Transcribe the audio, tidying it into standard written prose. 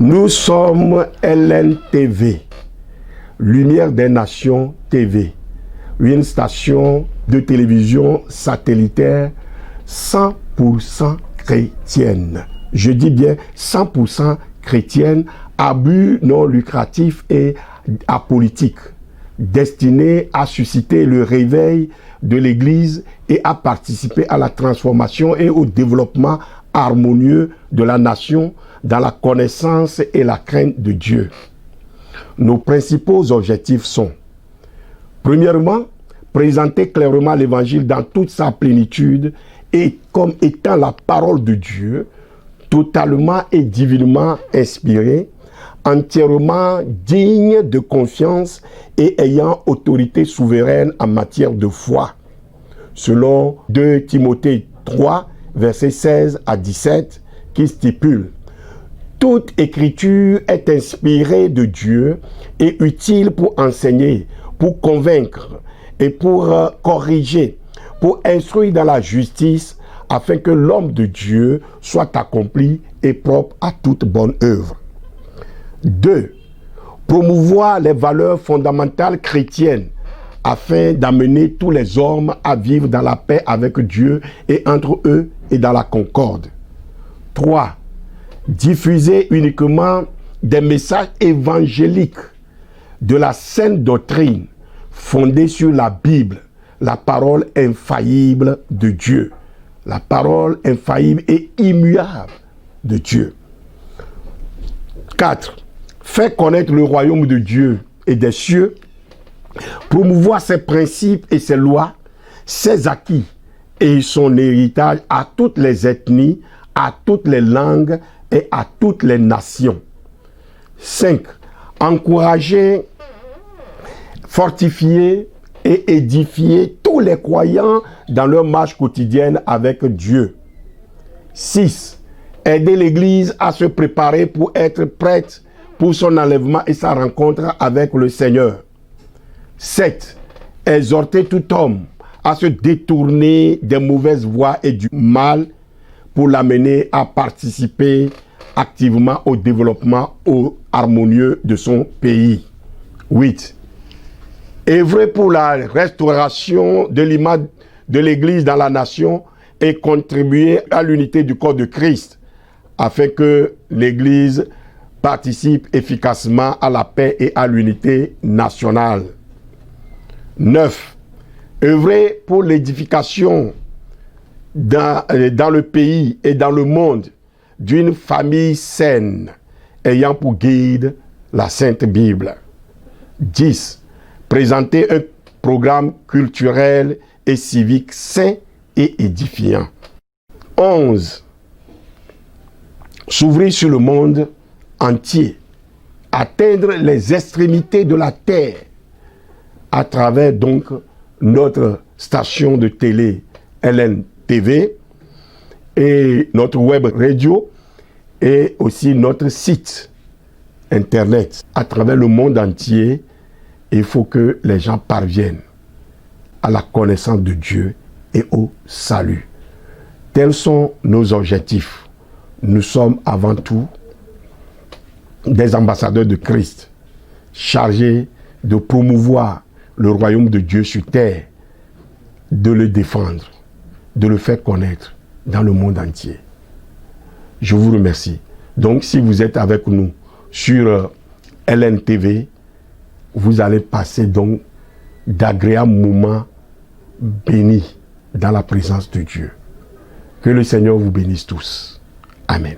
Nous sommes LNTV, Lumière des Nations TV, une station de télévision satellitaire 100% chrétienne. Je dis bien 100% chrétienne, à but non lucratif et apolitique, destinée à susciter le réveil de l'Église et à participer à la transformation et au développement harmonieux de la nation dans la connaissance et la crainte de Dieu. Nos principaux objectifs sont: premièrement, présenter clairement l'Évangile dans toute sa plénitude et comme étant la parole de Dieu, totalement et divinement inspirée, entièrement digne de confiance et ayant autorité souveraine en matière de foi. Selon 2 Timothée 3, versets 16 à 17, qui stipule: toute écriture est inspirée de Dieu et utile pour enseigner, pour convaincre et pour corriger, pour instruire dans la justice, afin que l'homme de Dieu soit accompli et propre à toute bonne œuvre. 2. Promouvoir les valeurs fondamentales chrétiennes afin d'amener tous les hommes à vivre dans la paix avec Dieu et entre eux et dans la concorde. 3. Diffuser uniquement des messages évangéliques de la sainte doctrine fondée sur la Bible, la parole infaillible de Dieu. La parole infaillible et immuable de Dieu. 4. Faire connaître le royaume de Dieu et des cieux, promouvoir ses principes et ses lois, ses acquis et son héritage à toutes les ethnies, à toutes les langues et à toutes les nations. 5. Encourager, fortifier et édifier tous les croyants dans leur marche quotidienne avec Dieu. 6. Aider l'Église à se préparer pour être prête pour son enlèvement et sa rencontre avec le Seigneur. 7. Exhorter tout homme à se détourner des mauvaises voies et du mal pour l'amener à participer activement au développement harmonieux de son pays. 8. Œuvrer pour la restauration de l'image de l'Église dans la nation et contribuer à l'unité du corps de Christ, afin que l'Église participe efficacement à la paix et à l'unité nationale. 9. Œuvrer pour l'édification dans le pays et dans le monde d'une famille saine, ayant pour guide la Sainte Bible. 10. Présenter un programme culturel et civique sain et édifiant. 11. S'ouvrir sur le monde entier, atteindre les extrémités de la terre à travers donc notre station de télé LNTV et notre web radio et aussi notre site internet. À travers le monde entier, il faut que les gens parviennent à la connaissance de Dieu et au salut. Tels sont nos objectifs. Nous sommes avant tout des ambassadeurs de Christ, chargés de promouvoir le royaume de Dieu sur terre, de le défendre, de le faire connaître dans le monde entier. Je vous remercie. Donc, si vous êtes avec nous sur LNTV, vous allez passer donc d'agréables moments bénis dans la présence de Dieu. Que le Seigneur vous bénisse tous. Amen.